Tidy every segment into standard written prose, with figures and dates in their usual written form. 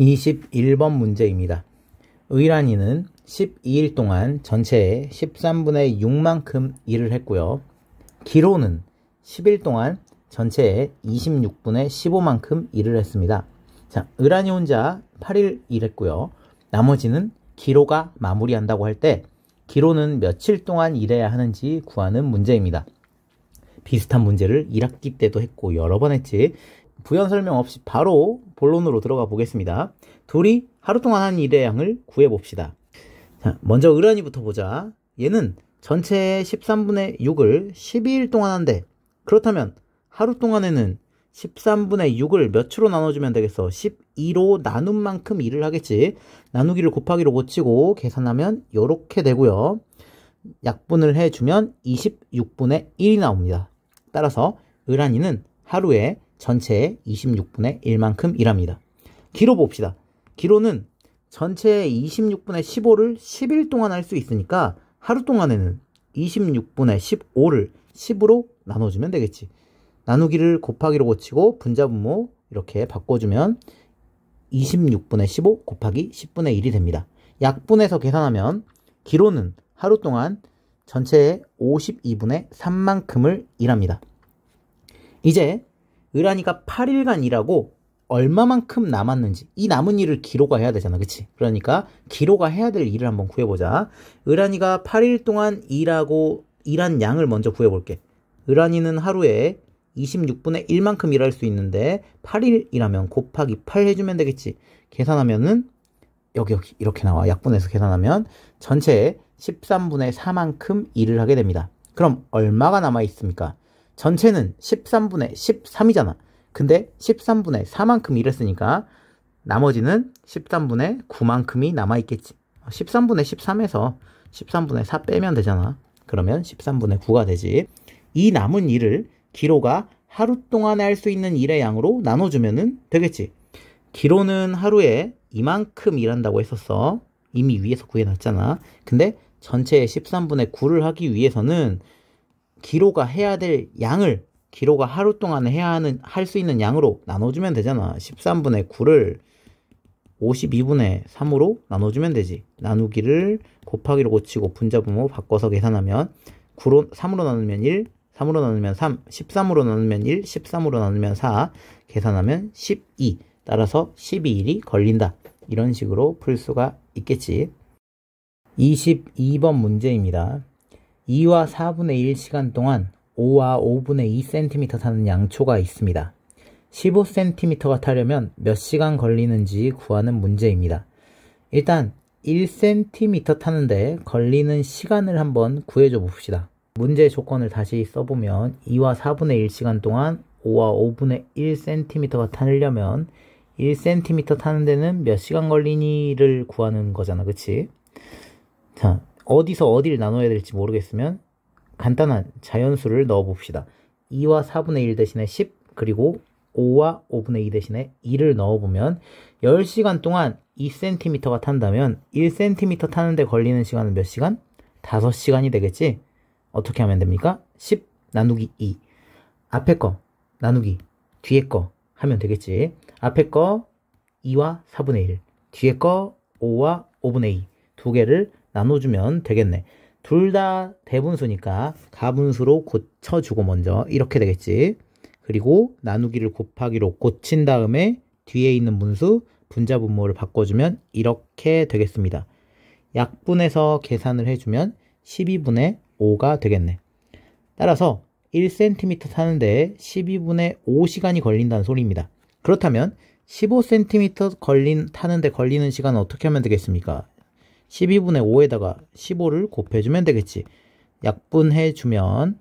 21번 문제입니다. 의란이는 12일 동안 전체의 13분의 6만큼 일을 했고요. 기로는 10일 동안 전체의 26분의 15만큼 일을 했습니다. 자, 의란이 혼자 8일 일했고요. 나머지는 기로가 마무리한다고 할 때 기로는 며칠 동안 일해야 하는지 구하는 문제입니다. 비슷한 문제를 1학기 때도 했고 여러 번 했지. 부연 설명 없이 바로 본론으로 들어가 보겠습니다. 둘이 하루 동안 한 일의 양을 구해봅시다. 자, 먼저 의란이부터 보자. 얘는 전체의 13분의 6을 12일 동안 한대. 그렇다면 하루 동안에는 13분의 6을 몇으로 나눠주면 되겠어? 12로 나눈 만큼 일을 하겠지. 나누기를 곱하기로 고치고 계산하면 이렇게 되고요. 약분을 해주면 26분의 1이 나옵니다. 따라서 의란이는 하루에 전체의 26분의 1만큼 일합니다. 기로 봅시다. 기로는 전체의 26분의 15를 10일 동안 할 수 있으니까 하루 동안에는 26분의 15를 10으로 나눠주면 되겠지. 나누기를 곱하기로 고치고 분자분모 이렇게 바꿔주면 26분의 15 곱하기 10분의 1이 됩니다. 약분해서 계산하면 기로는 하루 동안 전체의 52분의 3만큼을 일합니다. 이제 의란이가 8일간 일하고 얼마만큼 남았는지, 이 남은 일을 기로가 해야 되잖아, 그치? 그러니까 기로가 해야 될 일을 한번 구해보자. 의란이가 8일 동안 일한 양을 먼저 구해볼게. 의란이는 하루에 26분의 1만큼 일할 수 있는데 8일 일하면 곱하기 8 해주면 되겠지. 계산하면은 여기 이렇게 나와. 약분해서 계산하면 전체의 13분의 4만큼 일을 하게 됩니다. 그럼 얼마가 남아있습니까? 전체는 13분의 13이잖아. 근데 13분의 4만큼 일했으니까 나머지는 13분의 9만큼이 남아있겠지. 13분의 13에서 13분의 4 빼면 되잖아. 그러면 13분의 9가 되지. 이 남은 일을 기로가 하루 동안에 할 수 있는 일의 양으로 나눠주면 되겠지. 기로는 하루에 이만큼 일한다고 했었어. 이미 위에서 구해놨잖아. 근데 전체의 13분의 9를 하기 위해서는 기로가 해야 될 양을 기로가 하루 동안에 할 수 있는 양으로 나눠주면 되잖아. 13분의 9를 52분의 3으로 나눠주면 되지. 나누기를 곱하기로 고치고 분자분모 바꿔서 계산하면 3으로 나누면 1, 3으로 나누면 3, 13으로 나누면 1, 13으로 나누면 4, 계산하면 12. 따라서 12일이 걸린다. 이런 식으로 풀 수가 있겠지. 22번 문제입니다. 2와 4분의 1 시간 동안 5와 5분의 2cm 타는 양초가 있습니다. 15cm가 타려면 몇 시간 걸리는지 구하는 문제입니다. 일단 1cm 타는데 걸리는 시간을 한번 구해줘 봅시다. 문제 조건을 다시 써보면 2와 4분의 1 시간 동안 5와 5분의 1cm가 타려면 1cm 타는 데는 몇 시간 걸리니를 구하는 거잖아, 그치? 자, 어디서 어디를 나눠야 될지 모르겠으면 간단한 자연수를 넣어 봅시다. 2와 4분의 1 대신에 10, 그리고 5와 5분의 2 대신에 2를 넣어보면 10시간 동안 2cm가 탄다면 1cm 타는데 걸리는 시간은 몇 시간? 5시간이 되겠지? 어떻게 하면 됩니까? 10 나누기 2. 앞에 거 나누기 뒤에 거 하면 되겠지. 앞에 거 2와 4분의 1, 뒤에 거 5와 5분의 2 두 개를 나눠주면 되겠네. 둘 다 대분수니까 가분수로 고쳐주고 먼저 이렇게 되겠지. 그리고 나누기를 곱하기로 고친 다음에 뒤에 있는 분수 분자분모를 바꿔주면 이렇게 되겠습니다. 약분해서 계산을 해주면 12분의 5가 되겠네. 따라서 1cm 타는데 12분의 5시간이 걸린다는 소리입니다. 그렇다면 15cm 타는데 걸리는 시간은 어떻게 하면 되겠습니까? 12분의 5에다가 15를 곱해주면 되겠지. 약분해주면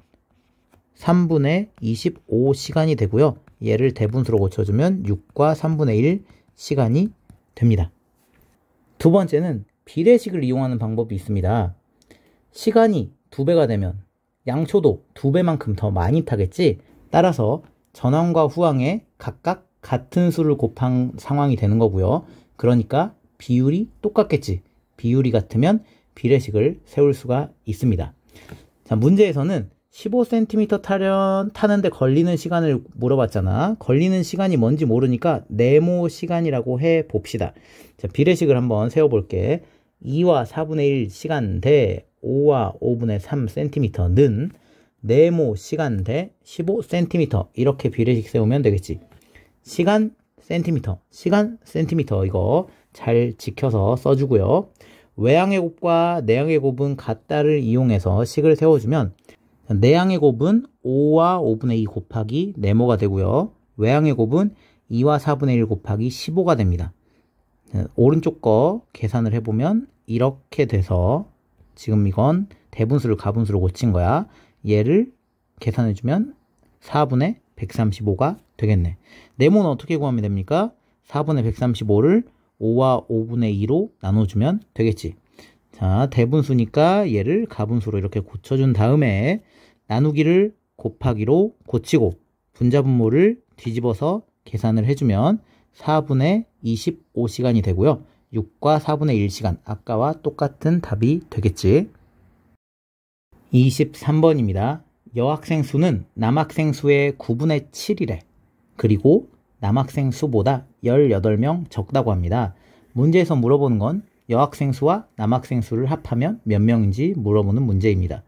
3분의 25시간이 되고요. 얘를 대분수로 고쳐주면 6과 3분의 1 시간이 됩니다. 두 번째는 비례식을 이용하는 방법이 있습니다. 시간이 2배가 되면 양초도 2배만큼 더 많이 타겠지. 따라서 전항과 후항에 각각 같은 수를 곱한 상황이 되는 거고요. 그러니까 비율이 똑같겠지. 비율이 같으면 비례식을 세울 수가 있습니다. 자, 문제에서는 15cm 타는데 걸리는 시간을 물어봤잖아. 걸리는 시간이 뭔지 모르니까 네모 시간이라고 해 봅시다. 자, 비례식을 한번 세워볼게. 2와 4분의 1 시간 대 5와 5분의 3cm는 네모 시간 대 15cm 이렇게 비례식 세우면 되겠지. 시간 센티미터, 시간 센티미터 이거 잘 지켜서 써주고요. 외항의 곱과 내항의 곱은 같다를 이용해서 식을 세워주면 내항의 곱은 5와 5분의 2 곱하기 네모가 되고요. 외항의 곱은 2와 4분의 1 곱하기 15가 됩니다. 오른쪽 거 계산을 해보면 이렇게 돼서 지금 이건 대분수를 가분수로 고친 거야. 얘를 계산해주면 4분의 135가 되겠네. 네모는 어떻게 구하면 됩니까? 4분의 135를 5와 5분의 2로 나눠주면 되겠지. 자, 대분수니까 얘를 가분수로 이렇게 고쳐준 다음에 나누기를 곱하기로 고치고 분자분모를 뒤집어서 계산을 해주면 4분의 25시간이 되고요. 6과 4분의 1시간, 아까와 똑같은 답이 되겠지. 23번입니다. 여학생 수는 남학생 수의 9분의 7이래. 그리고 남학생 수보다 18명 적다고 합니다. 문제에서 물어보는 건 여학생 수와 남학생 수를 합하면 몇 명인지 물어보는 문제입니다.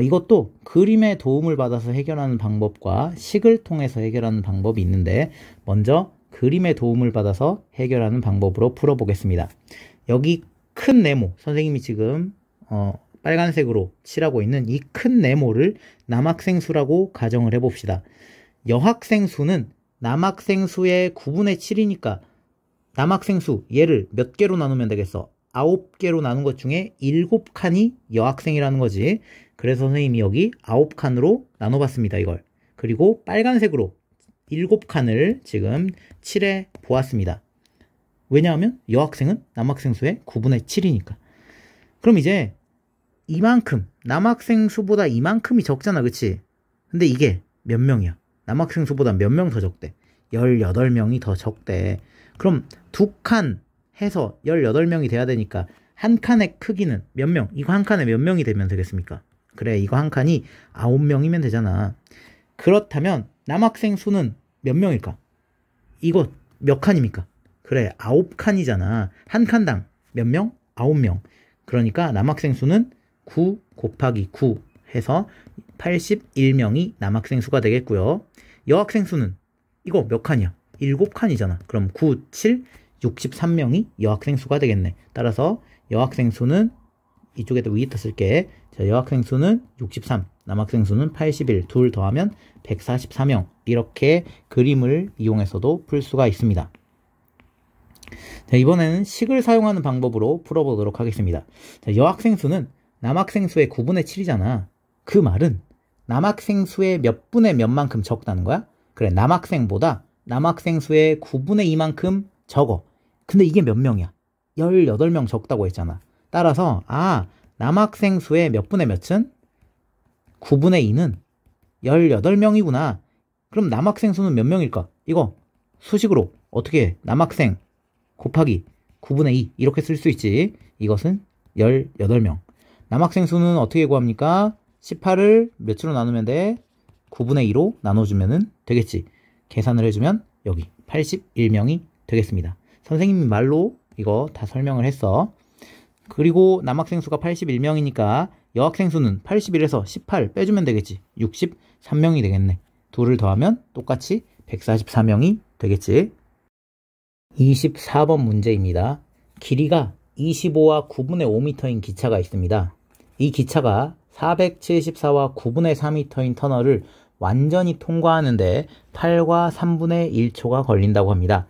이것도 그림의 도움을 받아서 해결하는 방법과 식을 통해서 해결하는 방법이 있는데 먼저 그림의 도움을 받아서 해결하는 방법으로 풀어보겠습니다. 여기 큰 네모, 선생님이 지금 빨간색으로 칠하고 있는 이 큰 네모를 남학생 수라고 가정을 해봅시다. 여학생 수는 남학생 수의 9분의 7이니까 남학생 수 얘를 몇 개로 나누면 되겠어? 9개로 나눈 것 중에 7칸이 여학생이라는 거지. 그래서 선생님이 여기 9칸으로 나눠봤습니다. 이걸. 그리고 빨간색으로 7칸을 지금 칠해 보았습니다. 왜냐하면 여학생은 남학생 수의 9분의 7이니까. 그럼 이제 이만큼, 남학생 수보다 이만큼이 적잖아, 그치? 근데 이게 몇 명이야? 남학생 수보다 몇 명 더 적대? 18명이 더 적대. 그럼 2칸 해서 18명이 돼야 되니까 한 칸의 크기는 몇 명? 이거 한 칸에 몇 명이 되면 되겠습니까? 그래, 이거 한 칸이 9명이면 되잖아. 그렇다면 남학생 수는 몇 명일까? 이거 몇 칸입니까? 그래, 9칸이잖아. 한 칸당 몇 명? 9명. 그러니까 남학생 수는 9 곱하기 9 해서 81명이 남학생 수가 되겠고요. 여학생 수는 이거 몇 칸이야? 7칸이잖아. 그럼 9, 7, 63명이 여학생 수가 되겠네. 따라서 여학생 수는 이쪽에다 위에다 쓸게. 자, 여학생 수는 63, 남학생 수는 81, 둘 더하면 144명. 이렇게 그림을 이용해서도 풀 수가 있습니다. 자, 이번에는 식을 사용하는 방법으로 풀어보도록 하겠습니다. 자, 여학생 수는 남학생 수의 9분의 7이잖아. 그 말은 남학생 수의 몇 분의 몇만큼 적다는 거야? 그래, 남학생보다 남학생 수의 9분의 2만큼 적어. 근데 이게 몇 명이야? 18명 적다고 했잖아. 따라서 남학생 수의 몇 분의 몇은? 9분의 2는 18명이구나. 그럼 남학생 수는 몇 명일까? 이거 수식으로 어떻게 해? 남학생 곱하기 9분의 2 이렇게 쓸 수 있지. 이것은 18명. 남학생 수는 어떻게 구합니까? 18을 몇으로 나누면 돼? 9분의 2로 나눠주면 되겠지. 계산을 해주면 여기 81명이 되겠습니다. 선생님이 말로 이거 다 설명을 했어. 그리고 남학생 수가 81명이니까 여학생 수는 81에서 18 빼주면 되겠지. 63명이 되겠네. 둘을 더하면 똑같이 144명이 되겠지. 24번 문제입니다. 길이가 25와 9분의 5m인 기차가 있습니다. 이 기차가 474와 9분의 4m인 터널을 완전히 통과하는데 8과 3분의 1초가 걸린다고 합니다.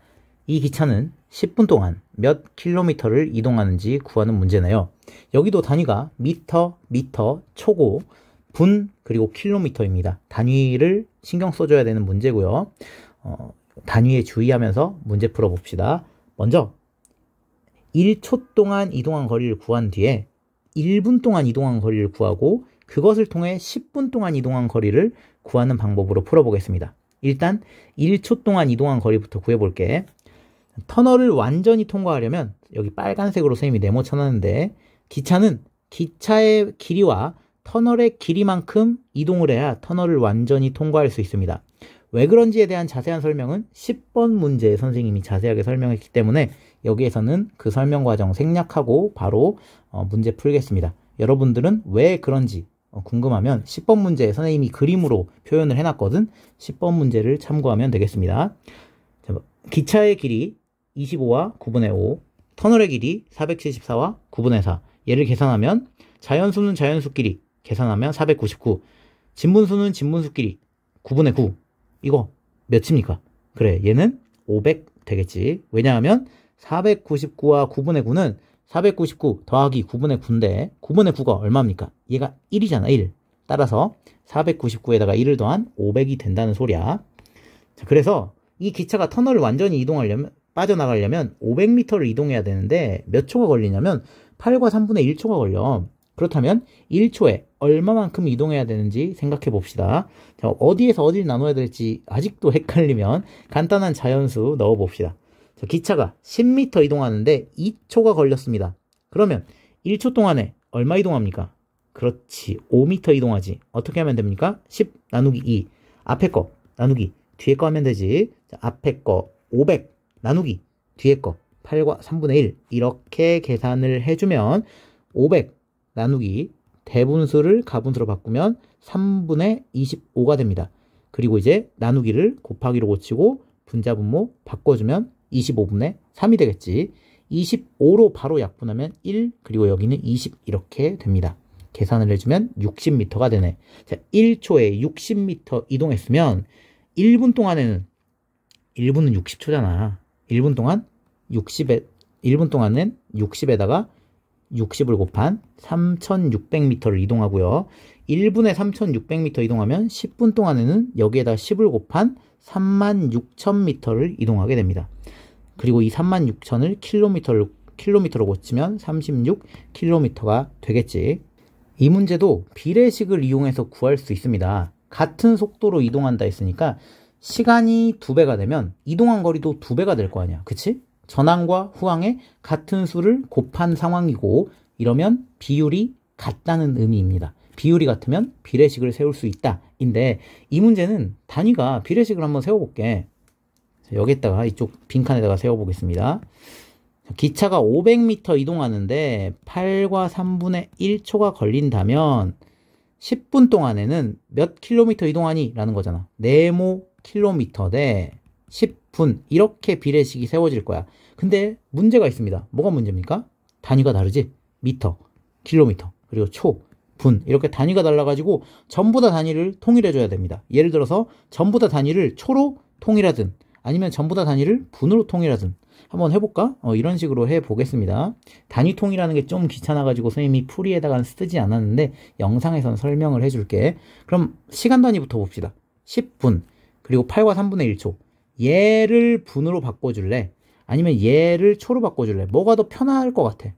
이 기차는 10분 동안 몇 킬로미터를 이동하는지 구하는 문제네요. 여기도 단위가 미터, 초고, 분, 그리고 킬로미터입니다. 단위를 신경 써줘야 되는 문제고요. 단위에 주의하면서 문제 풀어봅시다. 먼저 1초 동안 이동한 거리를 구한 뒤에 1분 동안 이동한 거리를 구하고 그것을 통해 10분 동안 이동한 거리를 구하는 방법으로 풀어보겠습니다. 일단 1초 동안 이동한 거리부터 구해볼게. 터널을 완전히 통과하려면 여기 빨간색으로 선생님이 네모 쳐놨는데 기차는 기차의 길이와 터널의 길이만큼 이동을 해야 터널을 완전히 통과할 수 있습니다. 왜 그런지에 대한 자세한 설명은 10번 문제에 선생님이 자세하게 설명했기 때문에 여기에서는 그 설명 과정 생략하고 바로 문제 풀겠습니다. 여러분들은 왜 그런지 궁금하면 10번 문제에 선생님이 그림으로 표현을 해놨거든. 10번 문제를 참고하면 되겠습니다. 자, 기차의 길이 25와 9분의 5, 터널의 길이 474와 9분의 4. 얘를 계산하면 자연수는 자연수끼리 계산하면 499, 진분수는 진분수끼리 9분의 9. 이거 몇입니까? 그래, 얘는 500 되겠지. 왜냐하면 499와 9분의 9는 499 더하기 9분의 9인데 9분의 9가 얼마입니까? 얘가 1이잖아, 1. 따라서 499에다가 1을 더한 500이 된다는 소리야. 자, 그래서 이 기차가 터널을 완전히 이동하려면, 빠져나가려면 500m를 이동해야 되는데 몇 초가 걸리냐면 8과 3분의 1초가 걸려. 그렇다면 1초에 얼마만큼 이동해야 되는지 생각해 봅시다. 자, 어디에서 어디를 나눠야 될지 아직도 헷갈리면 간단한 자연수 넣어 봅시다. 자, 기차가 10m 이동하는데 2초가 걸렸습니다. 그러면 1초 동안에 얼마 이동합니까? 그렇지, 5m 이동하지. 어떻게 하면 됩니까? 10 나누기 2. 앞에 거 나누기 뒤에 거 하면 되지. 자, 앞에 거 500 나누기 뒤에 거 8과 3분의 1. 이렇게 계산을 해주면 500 나누기 대분수를 가분수로 바꾸면 3분의 25가 됩니다. 그리고 이제 나누기를 곱하기로 고치고 분자분모 바꿔주면 25분의 3이 되겠지. 25로 바로 약분하면 1, 그리고 여기는 20 이렇게 됩니다. 계산을 해주면 60m가 되네. 자, 1초에 60m 이동했으면 1분 동안에는 1분은 60초잖아. 1분 동안 1분 동안은 60에다가 60을 곱한 3600m를 이동하고요. 1분에 3600m 이동하면 10분 동안에는 여기에다 10을 곱한 36000m를 이동하게 됩니다. 그리고 이 36000을 킬로미터로 고치면 36km가 되겠지. 이 문제도 비례식을 이용해서 구할 수 있습니다. 같은 속도로 이동한다 했으니까 시간이 2배가 되면 이동한 거리도 2배가 될 거 아니야. 그치? 전항과 후항의 같은 수를 곱한 상황이고, 이러면 비율이 같다는 의미입니다. 비율이 같으면 비례식을 세울 수 있다 인데, 이 문제는 단위가 비례식을 한번 세워볼게. 여기다가 이쪽 빈칸에다가 세워보겠습니다. 기차가 500m 이동하는데 8과 3분의 1초가 걸린다면 10분 동안에는 몇 킬로미터 이동하니? 라는 거잖아. 네모 킬로미터 대 10분, 이렇게 비례식이 세워질 거야. 근데 문제가 있습니다. 뭐가 문제입니까? 단위가 다르지? 미터, 킬로미터, 그리고 초, 분, 이렇게 단위가 달라가지고 전부 다 단위를 통일해줘야 됩니다. 예를 들어서 전부 다 단위를 초로 통일하든 아니면 전부 다 단위를 분으로 통일하든 한번 해볼까? 이런 식으로 해보겠습니다. 단위 통일하는 게 좀 귀찮아가지고 선생님이 풀이에다가는 쓰지 않았는데 영상에서는 설명을 해줄게. 그럼 시간 단위부터 봅시다. 10분, 그리고 8과 3분의 1초. 얘를 분으로 바꿔줄래? 아니면 얘를 초로 바꿔줄래? 뭐가 더 편할 것 같아?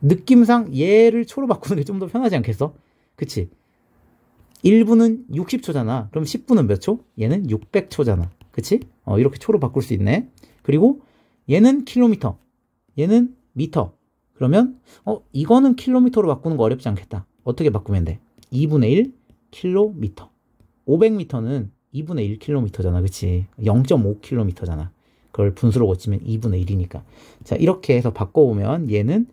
느낌상 얘를 초로 바꾸는 게 좀 더 편하지 않겠어? 그치? 1분은 60초잖아. 그럼 10분은 몇 초? 얘는 600초잖아. 그치? 이렇게 초로 바꿀 수 있네. 그리고 얘는 킬로미터, 얘는 미터. 그러면 이거는 킬로미터로 바꾸는 거 어렵지 않겠다. 어떻게 바꾸면 돼? 2분의 1 킬로미터. 500m는 2분의 1km잖아. 그치? 0.5km잖아. 그걸 분수로 고치면 2분의 1이니까. 자, 이렇게 해서 바꿔보면 얘는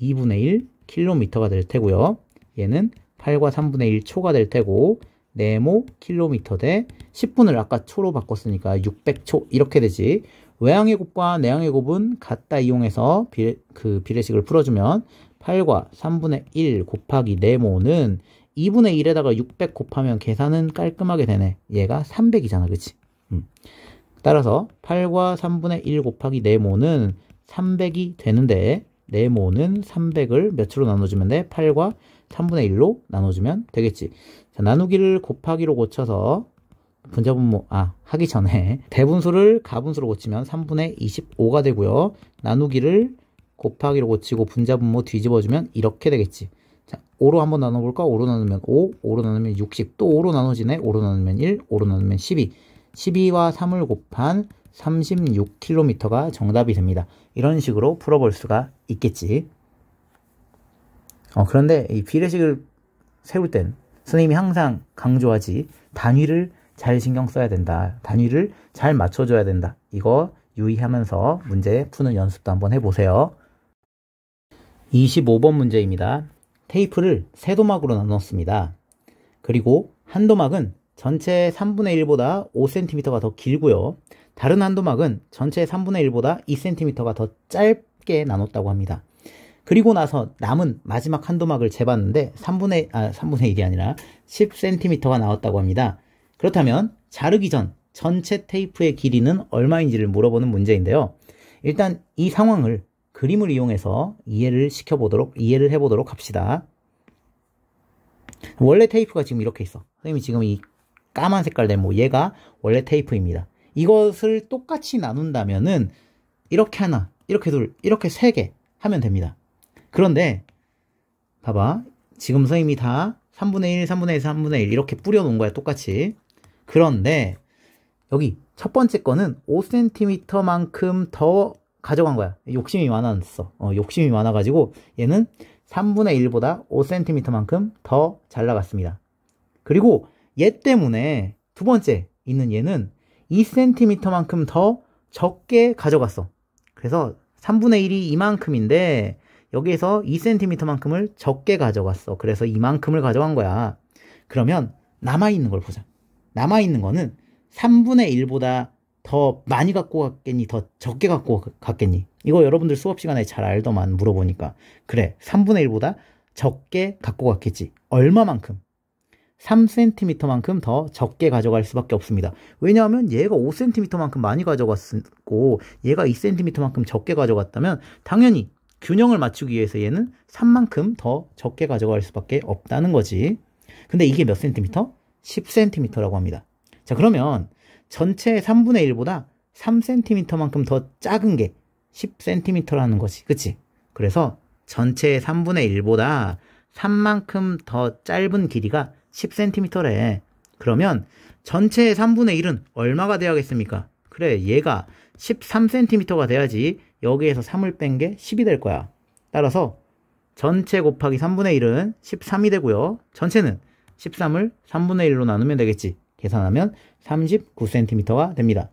2분의 1km가 될 테고요. 얘는 8과 3분의 1초가 될 테고, 네모 킬로미터 대 10분을 아까 초로 바꿨으니까 600초 이렇게 되지. 외항의 곱과 내항의 곱은 같다 이용해서 비례식을 풀어주면 8과 3분의 1 곱하기 네모는 2분의 1에다가 600 곱하면 계산은 깔끔하게 되네. 얘가 300이잖아. 그치? 따라서 8과 3분의 1 곱하기 네모는 300이 되는데, 네모는 300을 몇으로 나눠주면 돼? 8과 3분의 1로 나눠주면 되겠지. 자, 나누기를 곱하기로 고쳐서 분자분모 하기 전에 대분수를 가분수로 고치면 3분의 25가 되고요. 나누기를 곱하기로 고치고 분자분모 뒤집어주면 이렇게 되겠지. 자, 5로 한번 나눠볼까? 5로 나누면 5, 5로 나누면 60, 또 5로 나눠지네. 5로 나누면 1, 5로 나누면 12. 12와 3을 곱한 36km가 정답이 됩니다. 이런 식으로 풀어볼 수가 있겠지. 그런데 이 비례식을 세울 땐 선생님이 항상 강조하지 단위를 잘 신경 써야 된다. 단위를 잘 맞춰줘야 된다. 이거 유의하면서 문제 푸는 연습도 한번 해보세요. 25번 문제입니다. 테이프를 세 도막으로 나눴습니다. 그리고 한 도막은 전체 3분의 1보다 5cm가 더 길고요. 다른 한 도막은 전체 3분의 1보다 2cm가 더 짧게 나눴다고 합니다. 그리고 나서 남은 마지막 한 도막을 재봤는데 3분의 1이 아니라 10cm가 나왔다고 합니다. 그렇다면 자르기 전 전체 테이프의 길이는 얼마인지를 물어보는 문제인데요. 일단 이 상황을 그림을 이용해서 이해를 해보도록 합시다. 원래 테이프가 지금 이렇게 있어. 선생님이 지금 이 까만 색깔 된 얘가 원래 테이프입니다. 이것을 똑같이 나눈다면은 이렇게 하나, 이렇게 둘, 이렇게 세 개 하면 됩니다. 그런데 봐봐. 지금 선생님이 다 3분의 1, 3분의 1, 3분의 1 이렇게 뿌려놓은 거야. 똑같이. 그런데 여기 첫 번째 거는 5cm만큼 더 가져간 거야. 욕심이 많았어. 욕심이 많아가지고 얘는 3분의 1보다 5cm만큼 더 잘 나갔습니다. 그리고 얘 때문에 두 번째 있는 얘는 2cm만큼 더 적게 가져갔어. 그래서 3분의 1이 이만큼인데 여기에서 2cm만큼을 적게 가져갔어. 그래서 이만큼을 가져간 거야. 그러면 남아있는 걸 보자. 남아있는 거는 3분의 1보다 더 많이 갖고 갔겠니? 더 적게 갖고 갔겠니? 이거 여러분들 수업 시간에 잘 알더만 물어보니까. 그래, 3분의 1보다 적게 갖고 갔겠지. 얼마만큼? 3cm만큼 더 적게 가져갈 수밖에 없습니다. 왜냐하면 얘가 5cm만큼 많이 가져갔고 얘가 2cm만큼 적게 가져갔다면 당연히 균형을 맞추기 위해서 얘는 3만큼 더 적게 가져갈 수밖에 없다는 거지. 근데 이게 몇 cm? 10cm라고 합니다. 자, 그러면 전체 3분의 1보다 3cm만큼 더 작은 게 10cm라는 거지. 그치? 그래서 전체 3분의 1보다 3만큼 더 짧은 길이가 10cm래. 그러면 전체 3분의 1은 얼마가 돼야겠습니까? 그래, 얘가 13cm가 돼야지 여기에서 3을 뺀 게 10이 될 거야. 따라서 전체 곱하기 3분의 1은 13이 되고요. 전체는 13을 3분의 1로 나누면 되겠지. 계산하면 39cm가 됩니다.